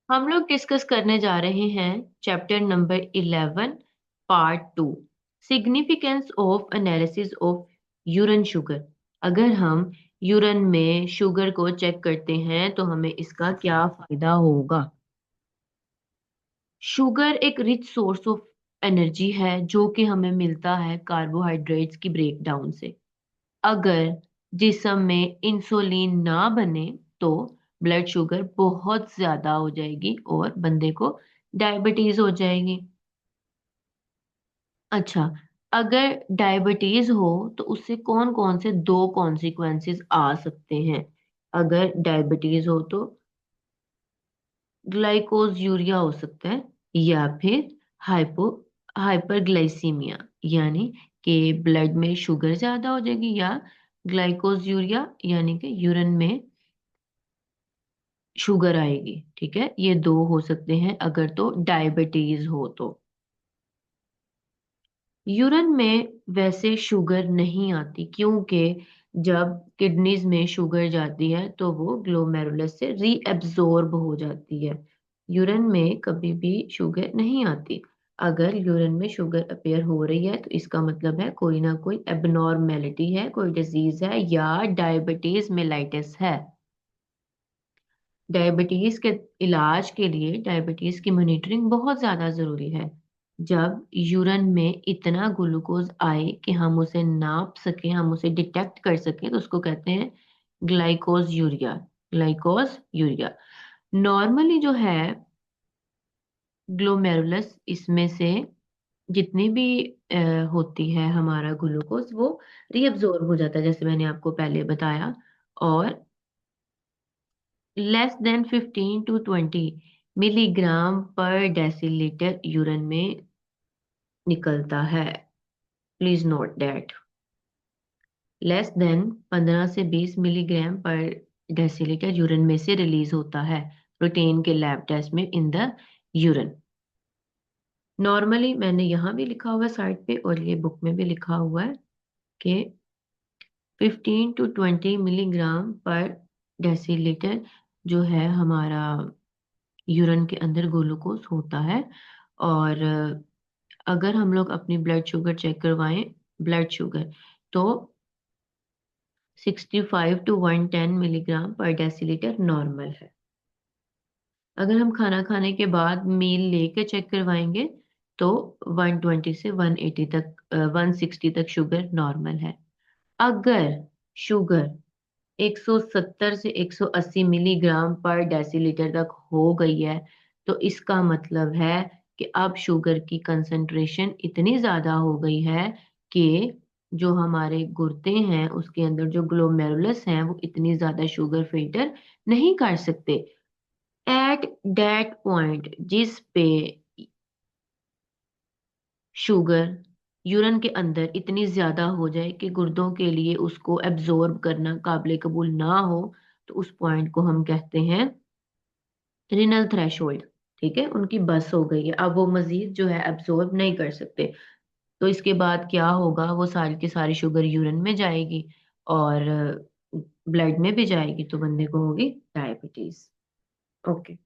हम लोग डिस्कस करने जा रहे हैं chapter number 11 part 2, significance of analysis of urine sugar. अगर हम यूरिन में शुगर को चेक करते हैं तो हमें इसका क्या फायदा होगा। शुगर एक रिच सोर्स ऑफ एनर्जी है जो कि हमें मिलता है कार्बोहाइड्रेट्स की ब्रेकडाउन से। अगर जिस्म में इंसुलिन ना बने तो ब्लड शुगर बहुत ज्यादा हो जाएगी और बंदे को डायबिटीज हो जाएगी। अच्छा, अगर डायबिटीज हो तो उससे कौन कौन से दो कॉन्सिक्वेंसेस आ सकते हैं। अगर डायबिटीज हो तो ग्लाइकोज यूरिया हो सकता है, या फिर हाइपो हाइपरग्लाइसीमिया, यानी कि ब्लड में शुगर ज्यादा हो जाएगी, या ग्लाइकोज यूरिया यानी कि यूरिन में शुगर आएगी। ठीक है, ये दो हो सकते हैं अगर तो डायबिटीज हो तो। यूरिन में वैसे शुगर नहीं आती क्योंकि जब किडनीज में शुगर जाती है तो वो ग्लोमेरुलस से रीएब्जॉर्ब हो जाती है। यूरिन में कभी भी शुगर नहीं आती। अगर यूरिन में शुगर अपेयर हो रही है तो इसका मतलब है कोई ना कोई एबनॉर्मेलिटी है, कोई डिजीज है या डायबिटीज मेलाइटिस है। डायबिटीज के इलाज के लिए डायबिटीज की मॉनिटरिंग बहुत ज्यादा जरूरी है। जब यूरिन में इतना ग्लूकोज आए कि हम उसे नाप सकें, हम उसे डिटेक्ट कर सकें, तो उसको कहते हैं ग्लाइकोज यूरिया। ग्लाइकोज यूरिया नॉर्मली जो है ग्लोमेरुलस, इसमें से जितनी भी होती है हमारा ग्लूकोज वो रीअब्जॉर्ब हो जाता है जैसे मैंने आपको पहले बताया। और लेस देन 15 to 20 मिलीग्राम पर डेसीलीटर यूरिन में निकलता है। Please note that less than 15 से 20 मिलीग्राम पर डेसीलीटर यूरिन में से रिलीज होता है प्रोटीन के लैब टेस्ट में इन द यूरिन। नॉर्मली मैंने यहाँ भी लिखा हुआ है साइड पे और ये बुक में भी लिखा हुआ है कि 15 to 20 मिलीग्राम पर डेसीलीटर जो है हमारा यूरिन के अंदर ग्लूकोज होता है। और अगर हम लोग अपनी ब्लड शुगर चेक करवाएं, ब्लड शुगर तो 65 to 110 मिलीग्राम पर डेसीलीटर नॉर्मल है। अगर हम खाना खाने के बाद मील लेके चेक करवाएंगे तो 120 से 180 तक 160 तक शुगर नॉर्मल है। अगर शुगर 170 से 180 मिलीग्राम पर डेसीलीटर तक हो गई है तो इसका मतलब है कि अब शुगर की कंसंट्रेशन इतनी ज्यादा हो गई है कि जो हमारे गुर्दे हैं उसके अंदर जो ग्लोमेरुलस हैं वो इतनी ज्यादा शुगर फिल्टर नहीं कर सकते। एट दैट पॉइंट जिस पे शुगर यूरिन के अंदर इतनी ज्यादा हो जाए कि गुर्दों के लिए उसको एब्जॉर्ब करना काबिल कबूल ना हो, तो उस पॉइंट को हम कहते हैं रिनल थ्रेशोल्ड। ठीक है, उनकी बस हो गई है, अब वो मजीद जो है एब्जॉर्ब नहीं कर सकते। तो इसके बाद क्या होगा, वो सारी की सारी शुगर यूरिन में जाएगी और ब्लड में भी जाएगी तो बंदे को होगी डायबिटीज। ओके,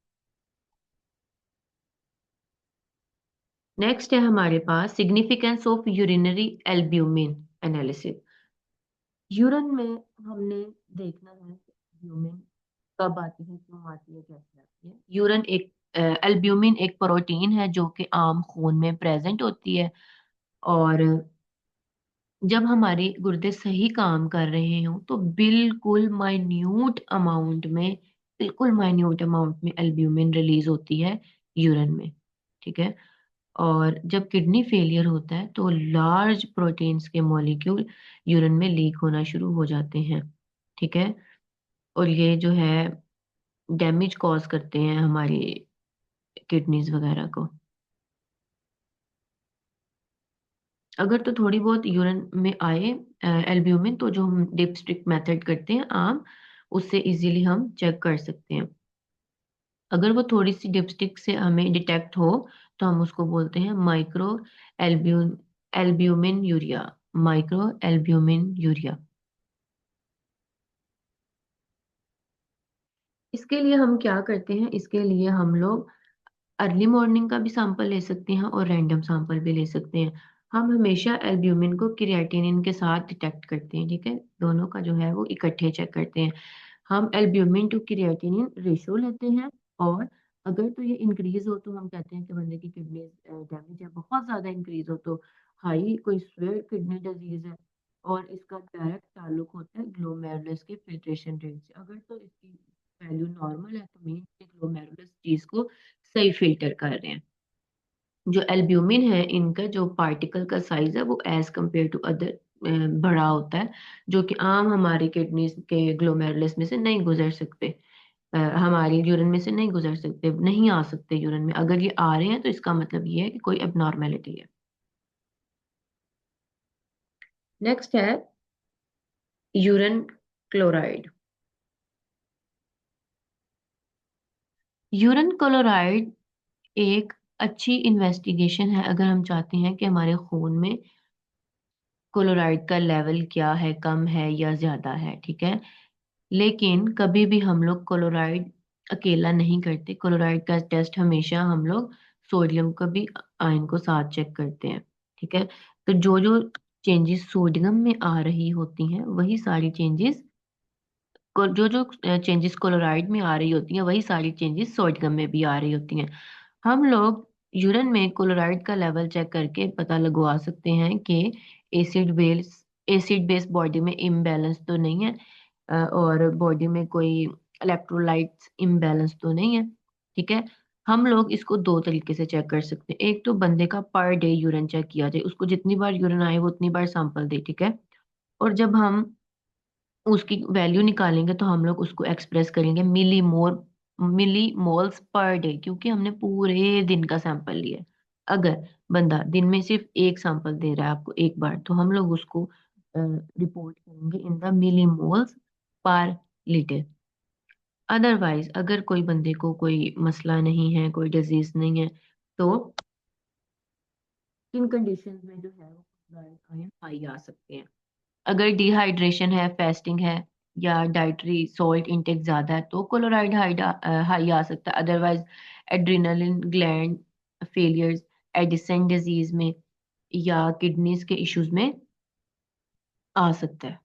नेक्स्ट है हमारे पास significance of urinary albumin analysis. Urine में हमने देखना है कि एल्ब्यूमिन कब आती है, क्यों आती है, कैसे आती है। यूरिन एक एल्ब्यूमिन एक प्रोटीन है जो कि आम खून में प्रेजेंट होती है। और जब हमारे गुर्दे सही काम कर रहे हो तो बिल्कुल माइन्यूट अमाउंट में एल्ब्यूमिन रिलीज होती है यूरिन में। ठीक है, और जब किडनी फेलियर होता है तो लार्ज प्रोटीन्स के मॉलिक्यूल यूरिन में लीक होना शुरू हो जाते हैं। ठीक है, और ये जो है डैमेज कॉज करते हैं हमारी किडनीज वगैरह को। अगर तो थोड़ी बहुत यूरिन में आए एल्ब्यूमिन तो जो हम डिपस्टिक मेथड करते हैं आम, उससे इजीली हम चेक कर सकते हैं। अगर वो थोड़ी सी डिपस्टिक से हमें डिटेक्ट हो तो हम उसको बोलते हैं micro albumin albuminuria. Micro albuminuria. इसके लिए हम क्या करते हैं, इसके लिए हम लोग अर्ली मॉर्निंग का भी सैंपल ले सकते हैं और रैंडम सैंपल भी ले सकते हैं। हम हमेशा एल्ब्यूमिन को क्रिएटिनिन के साथ डिटेक्ट करते हैं, ठीक है, दोनों का जो है वो इकट्ठे चेक करते हैं। हम एल्ब्यूमिन टू क्रिएटिनिन रेशियो लेते हैं, और अगर तो ये इंक्रीज हो तो हम कहते हैं कि बंदे की किडनी डैमेज है। बहुत ज्यादा इंक्रीज हो तो हाई कोई सीवियर किडनी डिजीज है, और इसका डायरेक्ट ताल्लुक होता है ग्लोमेरुलस के फिल्ट्रेशन रेट से। अगर तो इसकी वैल्यू नॉर्मल है तो मीन ग्लोमेरुलस चीज को सही फिल्टर कर रहे हैं। जो एल्ब्यूमिन है, इनका जो पार्टिकल का साइज है वो एज कंपेयर टू अदर बड़ा होता है, जो कि आम हमारी किडनी के ग्लोमेरुलस में से नहीं गुजर सकते। हमारी यूरिन में से नहीं गुजर सकते, नहीं आ सकते यूरिन में। अगर ये आ रहे हैं तो इसका मतलब ये है कि कोई एबनॉर्मेलिटी है। नेक्स्ट है यूरिन क्लोराइड। यूरिन क्लोराइड एक अच्छी इन्वेस्टिगेशन है अगर हम चाहते हैं कि हमारे खून में क्लोराइड का लेवल क्या है, कम है या ज्यादा है, ठीक है। लेकिन कभी भी हम लोग क्लोराइड अकेला नहीं करते। क्लोराइड का टेस्ट हमेशा हम लोग सोडियम का भी आयन को साथ चेक करते हैं, ठीक है। तो जो जो चेंजेस सोडियम में आ रही होती हैं वही सारी चेंजेस, जो जो चेंजेस क्लोराइड में आ रही होती हैं वही सारी चेंजेस सोडियम में भी आ रही होती हैं। हम लोग यूरिन में क्लोराइड का लेवल चेक करके पता लगवा सकते हैं कि एसिड बेस बॉडी में इम्बैलेंस तो नहीं है, और बॉडी में कोई इलेक्ट्रोलाइट्स इम्बैलेंस तो नहीं है, ठीक है। हम लोग इसको दो तरीके से चेक कर सकते हैं। एक तो बंदे का पर डे यूरिन चेक किया जाए, उसको जितनी बार यूरिन आए वो उतनी बार सैंपल दे, ठीक है। और जब हम उसकी वैल्यू निकालेंगे तो हम लोग उसको एक्सप्रेस करेंगे मिली मोल्स पर डे, क्योंकि हमने पूरे दिन का सैंपल लिया है। अगर बंदा दिन में सिर्फ एक सैंपल दे रहा है आपको एक बार, तो हम लोग उसको रिपोर्ट करेंगे in the millimoles per litre. Otherwise अगर कोई बंदे को कोई मसला नहीं है, कोई डिजीज नहीं है, तो इन कंडीशंस में जो है वो आयन हाई आ सकते हैं। अगर डिहाइड्रेशन है, फास्टिंग है, या डाइटरी सॉल्ट इंटेक ज्यादा है तो क्लोराइड हाई आ सकता है। Otherwise adrenaline gland failures, Addison disease में, या किडनीज के इश्यूज में आ सकता है।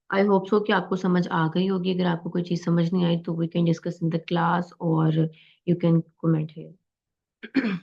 आई होप सो कि आपको समझ आ गई होगी। अगर आपको कोई चीज समझ नहीं आई तो we can discuss in the class, और यू कैन कमेंट हियर।